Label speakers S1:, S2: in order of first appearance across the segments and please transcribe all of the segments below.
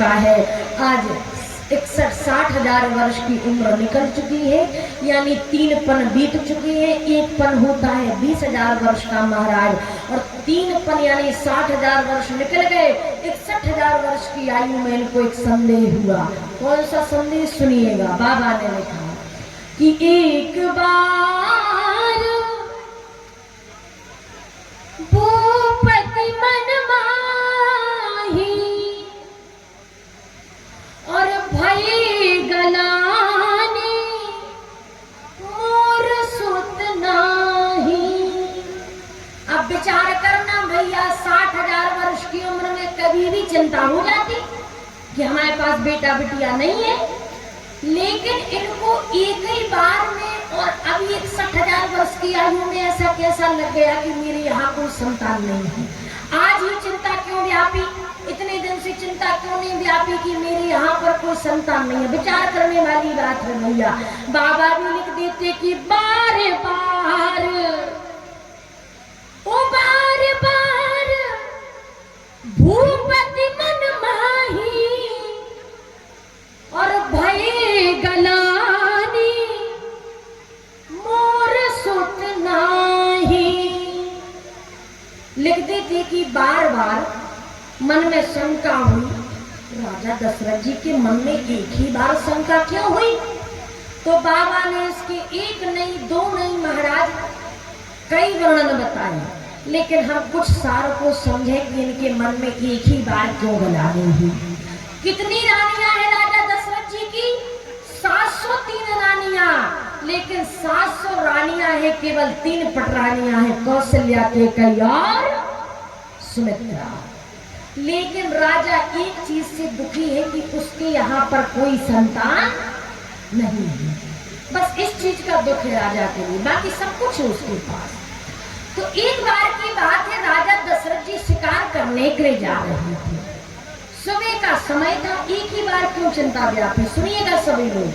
S1: है। आज 61-60 हजार वर्ष की उम्र निकल चुकी है, यानी 3 पन बीत चुके हैं। एक पन होता है 20,000 वर्ष का महाराज, और 3 पन यानी 60 हजार वर्ष निकल गए। 61 हजार वर्ष की आयु में इनको एक संदेह हुआ। कौन सा संदेह? सुनिएगा। बाबा ने लिखा कि एक बार भूपति मन माही और भय गलानी मोर सुत नाही। अब विचार करना भैया, 60 हजार वर्ष की उम्र में कभी भी चिंता हो जाती कि हमारे पास बेटा बिटिया नहीं है, लेकिन इनको एक ही बार में और अभी 61 हजार वर्ष की आयु में ऐसा कैसा लग गया कि मेरे यहाँ कोई संतान नहीं है। आज ही चिंता क्यों व्यापी? इतने दिन से चिंता क्यों नहीं व्यापी कि मेरे यहाँ पर कोई संतान नहीं है? विचार करने वाली बात है भैया। बाबा भी लिख देते कि बार बार ओ बार बार भूपति मन माही और भय गलानी मोर सुत नाही। लिख देते कि बार बार मन में शंका हुई। राजा दशरथ जी के मन में एक ही बार शंका क्यों हुई? तो बाबा ने इसके एक नहीं, दो नहीं महाराज, कई वर्णन बताए, लेकिन हम कुछ सार को समझे कि इनके मन में एक ही बार क्यों गलानी हुई। कितनी रानियां हैं राजा दशरथ जी की? 703 रानियां, लेकिन 700 रानियां हैं, केवल 3 पटरानियां हैं, कौशल्या, कैकेयी और सुमित्रा। लेकिन राजा एक चीज से दुखी है कि उसके यहाँ पर कोई संतान नहीं है। बस इस चीज का दुख है राजा के लिए, बाकी सब कुछ है उसके पास। तो एक बार की बात है, राजा दशरथ जी शिकार करने के लिए जा रहे थे। सुबह का समय था। एक ही बार क्यों चिंता व्यापी? सुनिएगा सभी लोग।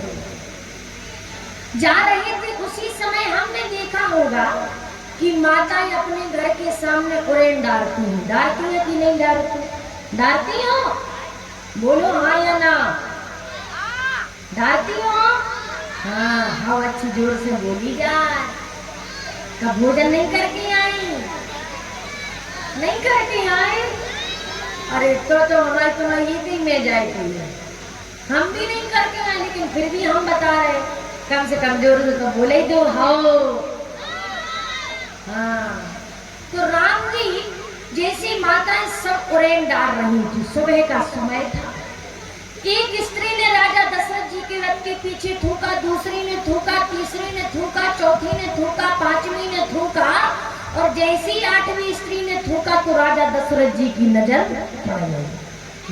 S1: जा रहे थे, उसी समय हमने देखा होगा कि माताएं अपने घर के सामने उड़ेन डालती हैं। डालती है कि नहीं डालती? डालती हो? बोलो हाँ या ना। डालती हो? हाँ, हाँ अच्छी जोर से बोली जाए। कब भोजन नहीं करके आई? नहीं करके आए? अरे तो हमारी तुम्हारी में जाएगी। हम भी नहीं करके आए, लेकिन फिर भी हम बता रहे, कम से कम जोर से तो बोले ही दो। हाँ हाँ। तो राम जी जैसी माताएं सब उड़ेन डाल रही थी। सुबह का समय था। एक स्त्री ने राजा दशरथ जी के रथ के पीछे थूका, दूसरी ने थूका, तीसरी ने थूका, चौथी ने थूका, 5वीं ने थूका, और जैसी 8वीं स्त्री ने थूका तो राजा दशरथ जी की नजर पड़ गई।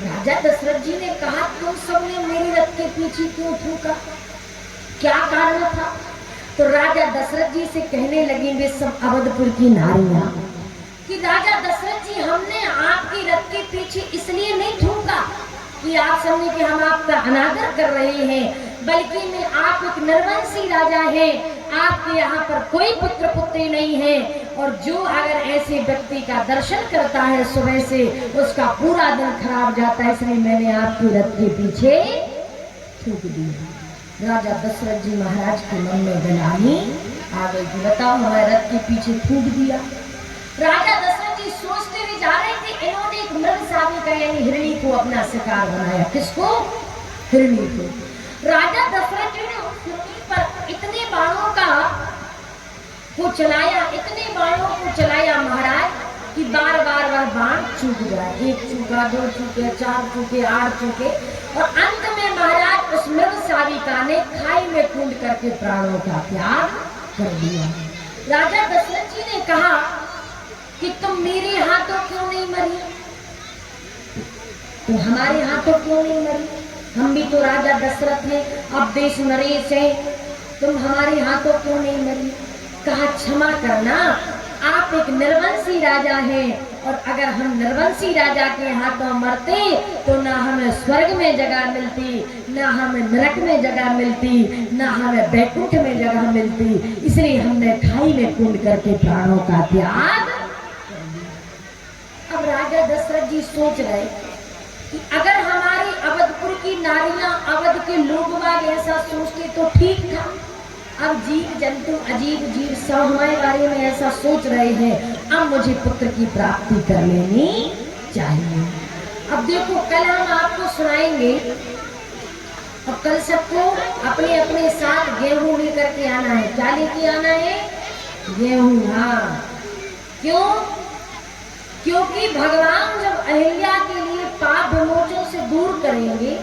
S1: राजा दशरथ जी ने कहा, तुम सबने मेरे रथ के पीछे क्यों थूका? क्या कारण था? तो राजा दशरथ जी से कहने लगी वे सब अवधपुर की नारियां कि राजा दशरथ जी, हमने आपके रथ के पीछे इसलिए नहीं थूका कि आप समझे कि हम आपका अनादर कर रहे हैं, बल्कि मैं आप एक निर्वंशी राजा हैं, आपके यहाँ पर कोई पुत्र पुत्री नहीं है, और जो अगर ऐसे व्यक्ति का दर्शन करता है सुबह से उसका पूरा दिन खराब जाता है, इसलिए मैंने आपके रथ के पीछे थूक दिया। राजा दशरथ जी महाराज के मन में गलानी आ गई कि बताओ, हमारे रथ के पीछे थूक दिया। राजा दशरथ जी सोचते हुए जा रहे थे, इन्होंने एक मृग साविका यानी हिरणी को अपना शिकार बनाया। किसको? हिरणी को। राजा दशरथ जी ने उस हिरणी पर इतने बाणों को चलाया, इतने बाणों को चलाया महाराज कि बार बार बाण चूक जाए। 1 चूका, 2 चूके, 4 चूके, 8 चूके, और अंत में महाराज उस मृग साविका ने खाई में कूद करके प्राणों का त्याग कर दिया। राजा दशरथ जी ने कहा कि तुम मेरे हाथों क्यों नहीं मरी? तो हमारे हाथों क्यों नहीं मरी? हम भी तो राजा दशरथ हैं, अब देश नरेश है, तुम हमारे हाथों क्यों नहीं मरी? कहा, क्षमा करना, आप एक निर्वंशी राजा हैं, और अगर हम निर्वंशी राजा के हाथों मरते तो ना हमें स्वर्ग में जगह मिलती, ना हमें नरक में जगह मिलती, ना हमें बैकुंठ में जगह मिलती, इसलिए हमने खाई में कूद करके प्राणों का त्याग। अब राजा दशरथ जी सोच रहे कि अगर हमारे कि नारियां अवध के लोग बाग ऐसा सोचते तो ठीक था। अब जीव जंतु अजीब जीव सब हमारे बारे में ऐसा सोच रहे हैं, अब मुझे पुत्र की प्राप्ति कर लेनी चाहिए। अब देखो कल हम आपको सुनाएंगे, और कल सबको अपने अपने साथ गेहूं लेकर के आना है। क्या लेके आना है? गेहूं। हाँ, क्यों? क्योंकि भगवान जब अहिल्या के लिए पाप विमोचन से दूर करेंगे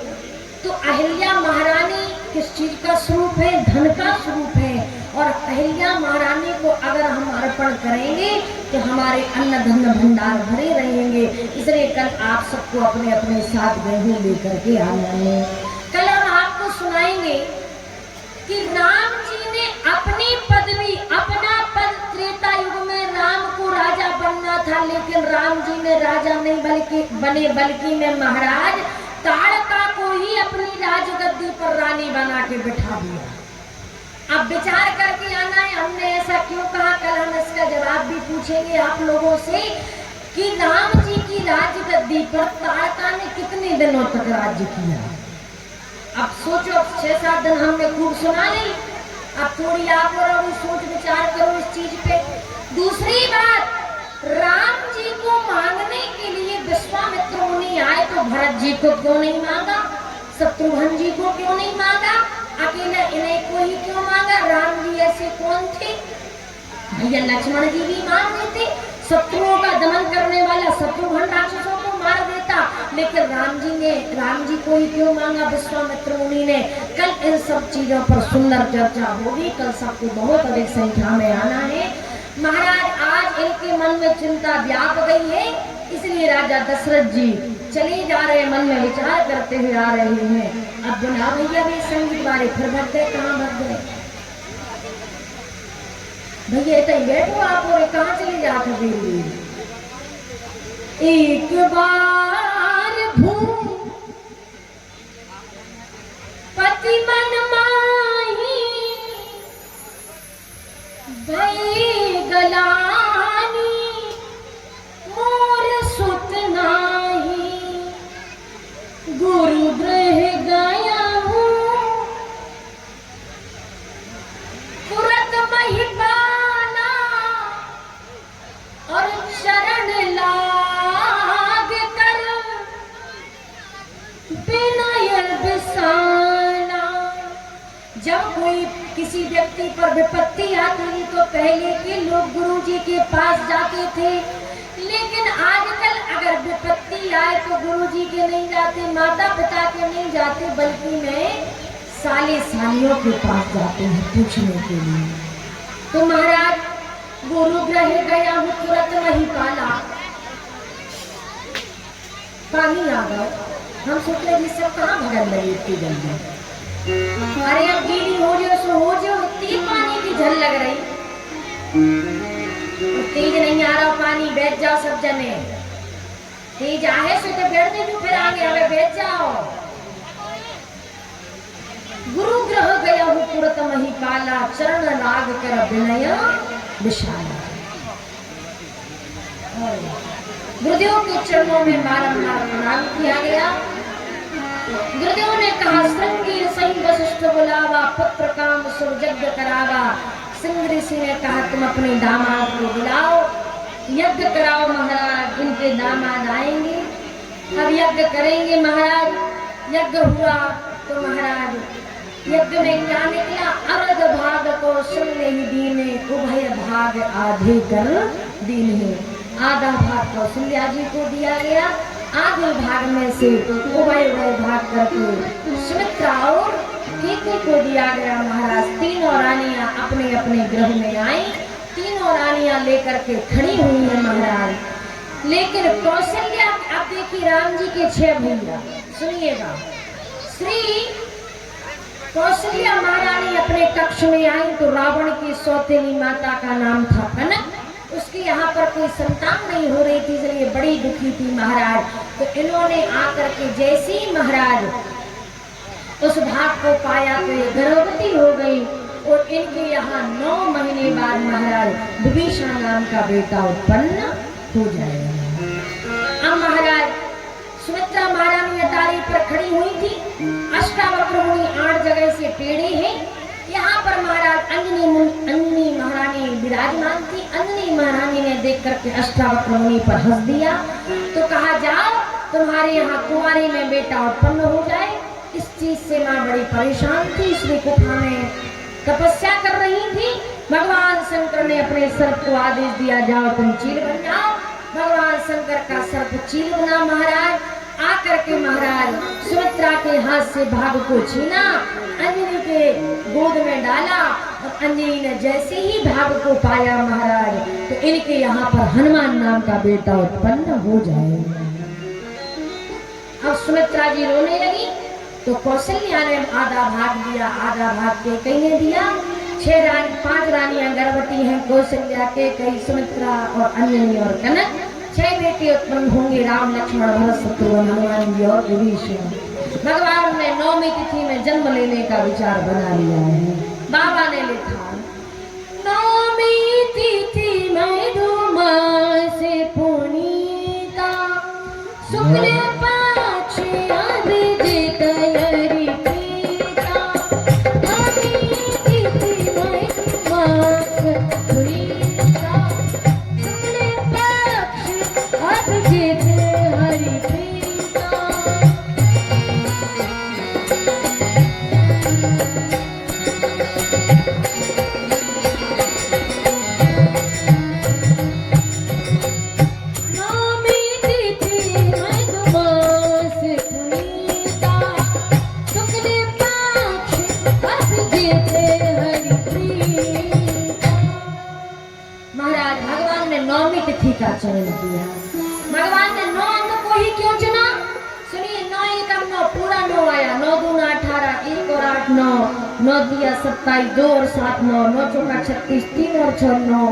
S1: तो अहिल्या महारानी किस चीज का स्वरूप है? धन का स्वरूप है। और अहिल्या महारानी को अगर हम अर्पण करेंगे तो हमारे अन्न धन भंडार भरे रहेंगे। इसलिए कल आप सबको अपने अपने साथ गेहूं लेकर के आना है। कल हम आपको सुनाएंगे कि राम जी ने अपनी पदवी, अपना पद त्रेता युग में राम को राजा बनना था, लेकिन राम जी ने राजा नहीं बल्कि में महाराज ताड़का को ही अपनी राजगद्दी पर रानी बना के बिठा दिया। अब विचार करके आना है हमने ऐसा क्यों कहा। कल हम इसका जवाब भी पूछेंगे आप लोगों से कि राम जी की राजगद्दी पर ताड़का ने कितने दिनों तक राज्य किया। अब सोचो, 6-7 दिन हमने खूब सुना ली, अब थोड़ी आप और सोच विचार करो इस चीज पे। दूसरी बात, राम जी को मांगने के लिए विश्वामित्र मुनि आए तो भरत जी को क्यों नहीं मांगा? शत्रुघ्न जी को क्यों नहीं मांगा? अकेले इन्हें को ही क्यों मांगा? राम जी ऐसे कौन थे? भैया लक्ष्मण जी भी मांग रहे थे, शत्रुओं का दमन करने वाला शत्रुघ्न राक्षसों को मार देता, लेकिन राम जी को ही क्यों मांगा विश्वामित्र मुनि ने? कल इन सब चीजों पर सुंदर चर्चा होगी। कल सबको बहुत अधिक संख्या में आना है। महाराज आज इनके मन में चिंता व्याप गई है, इसलिए राजा दशरथ जी चले जा रहे, मन में विचार करते हुए आ रहे हैं। अब बुला भैया भी संगीत वाले फिर भग गए। कहाँ भग गए भैया? तो बैठो आप, और कहाँ चले जाते बेली? एक बार पति मन माही भई गलानी, मोर सुत नाही गुरु गृह गया हूँ, तुरंत मही पाना और शरण लाग कर विनय बिसाना। जब कोई किसी व्यक्ति पर विपत्ति आती तो पहले के लोग गुरु जी के पास जाते थे, लेकिन आजकल अगर विपत्ति आए तो गुरु जी के नहीं जाते, माता पिता के नहीं जाते, बल्कि में साले सालियों के पास जाते हैं पूछने के लिए। तो महाराज गुरु ग्रह गया हूँ, तुरंत वही पाला, पानी आ गया। हम सोच रहे जिससे कहाँ भगन लगी इतनी जल्दी। अरे अब गीली हो जाओ सो हो जाओ, इतनी पानी की झल लग रही, तेज नहीं आ रहा पानी, बैठ जाओ सब जने। तेज आए सो तो बैठ दे, फिर आगे हमें बैठ जाओ। गुरु ग्रह गया हूँ तुरंत मही पाला, चरण लाग कर विनय विशाला। गुरुदेव के चरणों में बारंबार प्रणाम किया गया। गुरुदेव ने कहा श्रृंगी सही वशिष्ठ बुलावा, पुत्र काम सुर यज्ञ करावा। सिंह ऋषि ने कहा तुम अपने दामाद को बुलाओ, यज्ञ कराओ महाराज, उनके दामाद आएंगे, अब यज्ञ करेंगे महाराज। यज्ञ हुआ तो महाराज यज्ञ में क्या निकला? अर्ध भाग को सुनने ही दीने, उभय भाग आधे कर दीने। आधा भाग कौशल्या जी को दिया गया, आधे भाग में से उभय भाग करके सुमित्रा और केतु को दिया गया महाराज। तीनों रानियां अपने अपने गृह में आई, तीनों रानियां लेकर के खड़ी हुई है महाराज। लेकिन कौशल्या, अब देखिए राम जी के 6 भैया, सुनिएगा। श्री कौशल्या महारानी अपने कक्ष में आई तो रावण की सौतेली माता का नाम था कनक। उसकी यहाँ पर कोई संतान नहीं हो रही थी, इसलिए बड़ी दुखी थी महाराज। तो इन्होंने आकर के जैसे ही महाराज उस भाग को पाया तो ये गर्भवती हो गई, और इनके यहाँ 9 महीने बाद महाराज विभीषण नाम का बेटा उत्पन्न हो जाएगा। अब महाराज सुमित्रा महारानी अटारी चौराहे पर खड़ी हुई थी। अष्टावक्र मुनि 8 जगह से टेढ़े हैं। यहाँ पर महाराज अंजनी महारानी विराजमान थी। अंजनी महारानी ने देख करके अष्टावक्र मुनि पर हंस दिया। तो कहा, जाओ तुम्हारे यहाँ कुंवारी में बेटा उत्पन्न हो जाए। इस चीज से माँ बड़ी परेशान थी, इसलिए गुफा में तपस्या कर रही थी। भगवान शंकर ने अपने सर्प को आदेश दिया, जाओ तुम चील बन जाओ। भगवान शंकर का सर्प चील बना। महाराज आकर के महाराज सुमित्रा के हाथ से भाग को छीना, अंजनी के गोद में डाला और अंजनी ने जैसे ही भाग को पाया महाराज, तो इनके यहाँ पर हनुमान नाम का बेटा उत्पन्न हो जाएगा। अब सुमित्रा जी रोने लगी तो कौशल्या ने आधा भाग दिया, आधा भाग के कई ने दिया। 5 रानियां गर्भवती हैं, कौशल्या के कई, सुमित्रा और अंजनी और कनक। 6 बेटे उत्पन्न होंगे, राम लक्ष्मण भरत शत्रुघ्न हनुमान जी और विभीषण। भगवान ने 9वीं तिथि में जन्म लेने का विचार बना लिया है। बाबा ने लिखा, 9वीं तिथि में धूमास पुनीता, शुक्ल पक्ष अभिजित हरि प्रीता। 9वीं तिथि में धूमास पुनीता, शुक्ल पक्ष अभिजित हरि प्रीता। महाराज भगवान ने 9वीं तिथि का चयन किया। भगवान ने 9 अंक को ही क्यों चुना? सुनिए, 9 एकम 9 पूरा 9 आया। 9 दूना 18, 1 और 8 9, 9 दिया 27, 2 और 7 9, 9 चौका 36, 3 और 6 9,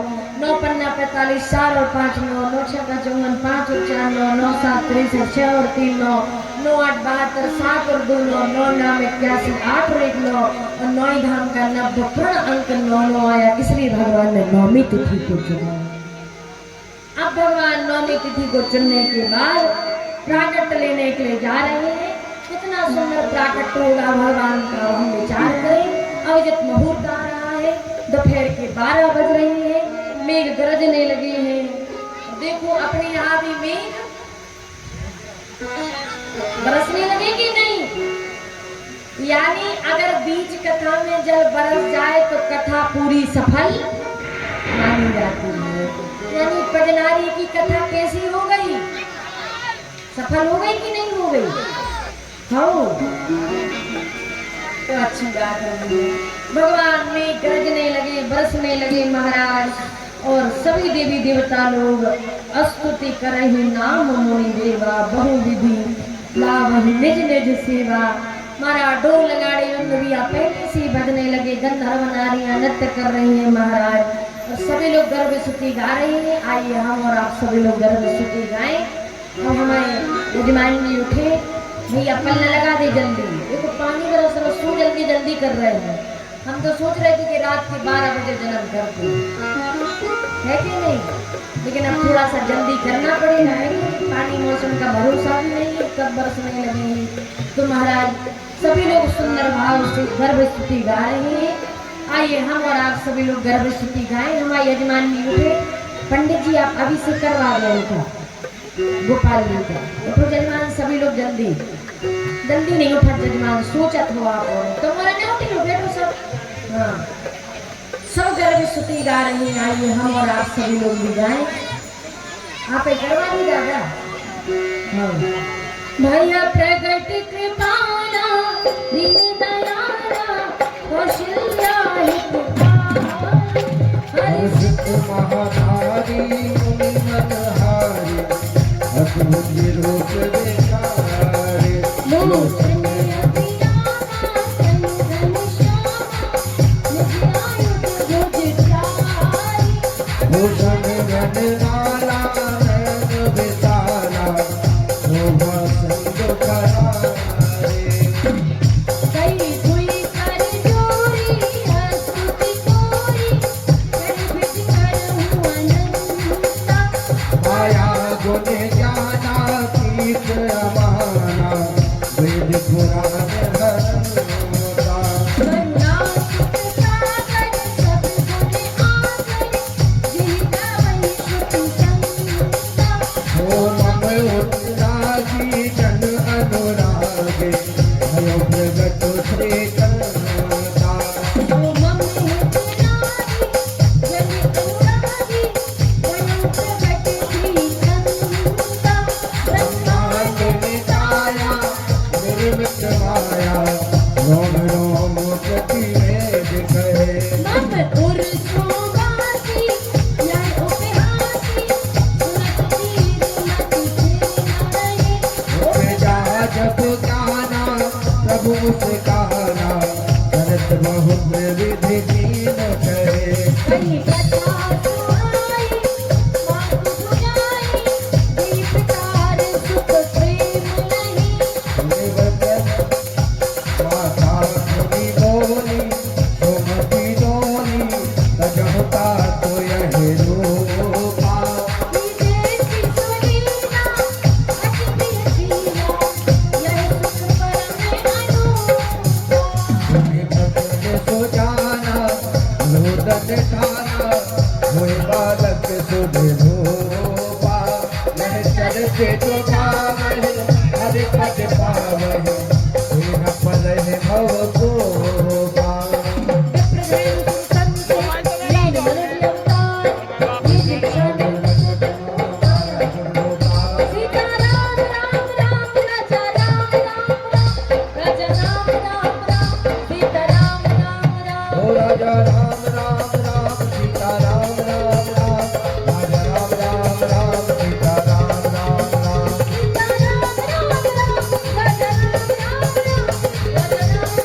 S1: 9 पन्ना 45, 4 और 5 9, 9 छक्का 54, 5 और 4 9, 9 7 63, 6 और 3 9, 9 8 72, 7 और 2 9, 9 9 81, 8 और 1 9 और 9 धाम का 90 पूर्ण अंक 9 9 आया। इसलिए भगवान ने 9वीं तिथि को चुना। अब भगवान 9वीं तिथि को चुनने के बाद प्राकट्य लेने के लिए जा रहे हैं। कितना सुंदर प्राकट्य होगा भगवान का, हम विचार करें। अभिजित मुहूर्त आ रहा है, दोपहर के 12 बज रहे हैं, मेघ गरजने लगे हैं। देखो अपने यहाँ भी मेघ बरसने लगे कि नहीं? यानी अगर बीच कथा में जल बरस जाए तो कथा पूरी सफल मानी जाती है। यानी पजनारी की कथा कैसी हो गई? सफल हो गई कि नहीं हो गई? हो तो अच्छी बात है। भगवान में गरजने लगे, बरसने लगे महाराज, और सभी देवी देवता लोग स्तुति करहि नाम मुनि देवा, बहुविधि लावहि निज निज सेवा। महाराज डोल लगाड़े अंगरिया पहले से बजने लगे, गंधर्व नारियां नृत्य कर रही हैं महाराज, और सभी लोग गर्भ स्तुति गा रहे हैं। आइए हम और आप सभी लोग गर्भ स्तुति गाएं। और हमारे यजमान जी उठे, भैया पल्ला लगा दे जल्दी, देखो पानी बरस रहा, सो जल्दी जल्दी कर रहे हैं। हम तो सोच रहे थे कि रात के 12 बजे जन्म करते है कि नहीं, लेकिन अब थोड़ा सा जल्दी करना पड़ेगा, है कि पानी मौसम का भरोसा भी नहीं है कब बरसने लगेंगे। तो महाराज सभी लोग सुंदर भाव से गर्भ स्तुति गा रहे हैं। आइए हम और आप सभी लोग गर्भ स्तुति गाएं। हमारे यजमान जी उठे, पंडित जी आप अभी से करवा दो उनका, गोपाल जी का। उठो जजमान, सभी लोग जल्दी जल्दी नहीं उठा जजमान, सोचत हो आप और तो मोरा नहीं उठी हो, बैठो सब। हाँ सब गर्भ स्तुति गा रहे हैं। आइए हम और आप सभी लोग भी गाएं। आप एक करवा दी दादा। हाँ भैया प्रगट कृपाला दीन दयाला कौशल्या
S2: हर्षित महाधारी मुनि मनहारी, अद्भुत निरूप विचारे, लोचन भूषण गणनाला नयन विशाला, शोभा संग करारे।
S1: कई हुई कर जोरी स्तुति कोरी, कर करहु अनंता।
S2: माया गुण ज्ञाना कीट अमाना, मुस्काना भरत बहुत विधि दीन करे
S1: कहीं कथा सुनाई मात सुनाई दीप तार सुख प्रेम नहीं
S2: माता मुनि बोली सुमति डोली तजहुता तो यही रूपा
S1: विदेशी सुनीला अति प्रिया यह सुख परम अनूठा
S2: तुम्हें भक्त सो जाना लोदन ठाना हुए बालक सुध रूपा यह चरते तो पावहि हरि पद पावहि हुई न पलहि भव कोपा
S1: विप्रदेव संत लीन मन अवतार ये दीक्षण सीता राम राम राम राजा राम राम राम राजा राम राम राम सीता राम राम राम
S2: ओ राजा राम राम राम सीता राम राम राम राजा राम राम राम सीता राम राम राम
S1: सीता राम राम राम राजा राम राम राम राजा राम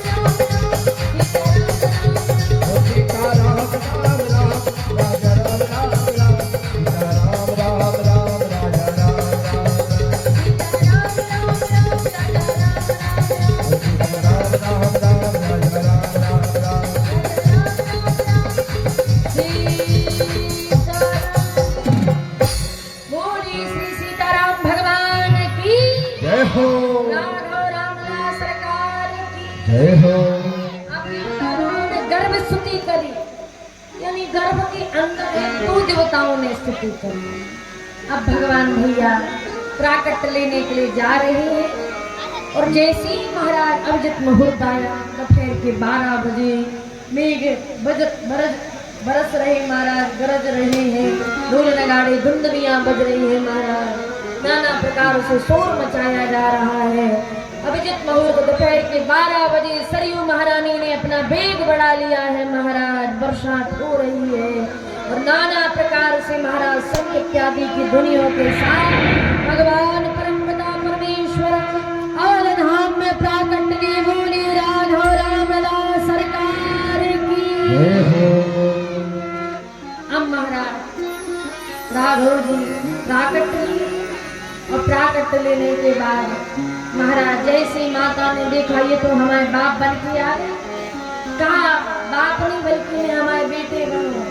S1: राम राम सीता राम राम राम
S2: ओ सीता राम राम राम राजा राम राम राम सीता राम राम राम राजा राम राम
S1: सीता राम राम राम राजा राम बोली श्री सीताराम भगवान की
S2: जय हो
S1: राघव रामदास सरकार की
S2: जय हो
S1: अभी उन्होंने गर्भ स्तुति करी यानी गर्भ के अंदर एक दो देवताओं ने स्तुति करी। अब भगवान भैया प्राकट लेने के लिए जा रहे हैं और जैसे ही महाराज अभिजित मुहूर्त आया दोपहर के 12 बजे मेघ बरस रहे महाराज गरज रहे हैं ढोल नगाड़े धुंदलियां बज रही है महाराज नाना प्रकार से शोर मचाया जा रहा है। अभिजित मुहूर्त दोपहर के 12 बजे सरयू महारानी ने अपना वेग बढ़ा लिया है महाराज वर्षा हो रही है और नाना प्रकार से महाराज संग इत्यादि की ध्वनियों के साथ भगवान परमपिता परमेश्वर और धाम में प्राकट के बोले राघव रामदास सरकार की
S2: जय हो
S1: अब महाराज राघव जी प्राकट लिए और प्राकट लेने के बाद महाराज जैसे माता ने देखा ये तो हमारे बाप बन के आ गए कहा बाप नहीं बल्कि हमारे बेटे बनो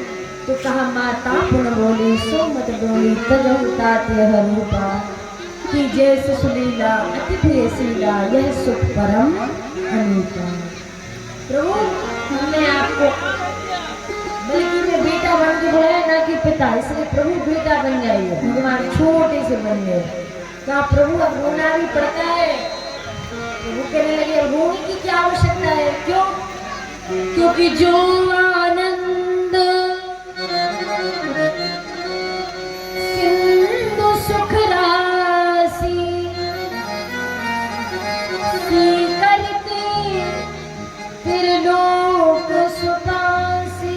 S1: तो कहा माता पुन बोली सो मत बोली तजहुताते रूपा कि जैसे सुलीला अति प्रियशीला यह सुख परम अनूठा। प्रभु हमने आपको बल्कि मैं बेटा बन के बुलाया ना कि पिता इसलिए प्रभु बेटा बन जाइए भगवान छोटे से बन गए कहा प्रभु अब रोना भी पड़ता है। प्रभु कहने लगे अब रोने की क्या आवश्यकता है क्यों क्योंकि जो आनंद सिंधु सुख राशि करते फिर लोक सुपासी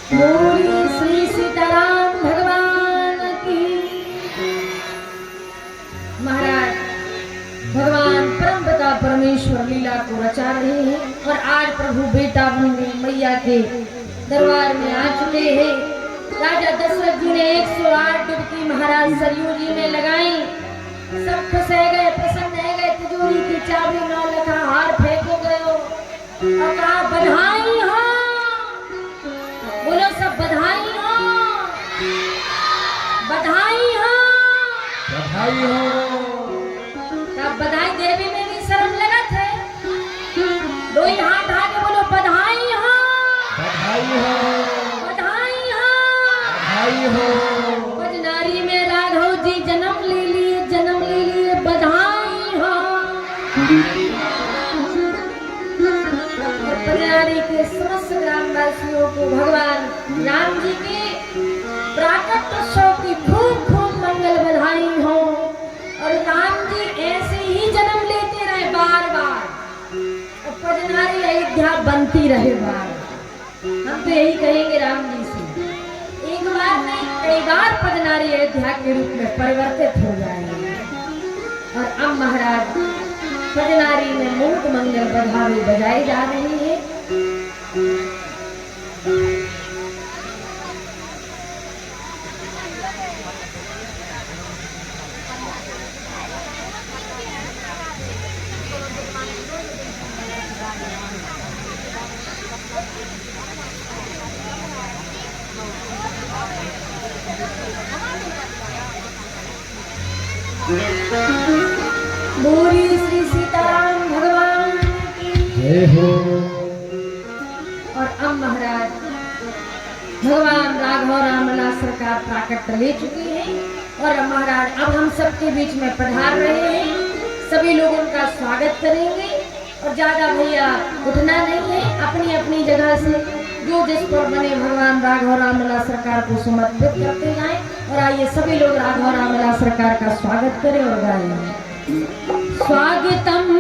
S1: बोली श्री सीताराम भगवान की। महाराज भगवान परमपिता परमेश्वर लीला को रचा रहे हैं और आज प्रभु बेटा बने मैया के दरबार में आ चुके हैं। राजा दशरथ जी ने 108 डुबकी महाराज सरयू जी में लगाई सब खुश है गए प्रसन्न है गए तिजोरी की चाबी 9 लखा हार फेंको गयो और कहा बधाई हो बोलो सब बधाई हो बधाई हो
S2: बधाई हो
S1: तब बधाई देवी में भी शर्म लगा थे दो ही हाथ आके बोलो बधाई हो
S2: बधाई हो
S1: बधाई हो
S2: बधाई हो
S1: बजनारी में राघव जी जन्म ले लिए बधाई हो बजनारी के समस्त ग्रामवासियों को भगवान राम जी के प्राकट उत्सव की खूब खूब सुविधा बनती रहे बार। हम तो यही कहेंगे राम जी से, एक बार नहीं कई बार पदनारी अयोध्या के रूप में परिवर्तित हो जाएंगे। और अब महाराज पदनारी में मूक मंगल बधाई बजाई जा रही है। बोलिए श्री सीताराम भगवान की
S2: जय हो।
S1: और अब महाराज भगवान राघव रामला सरकार प्राकट ले चुकी है और अब महाराज अब हम सबके बीच में पधार रहे हैं। सभी लोग उनका स्वागत करेंगे और ज्यादा भैया उठना नहीं है, अपनी अपनी जगह से जो जिस पर बने भगवान राघव रामला सरकार को समर्पित करते जाएं। और आइए सभी लोग राघव रामला सरकार का स्वागत करें और गाएं। स्वागतम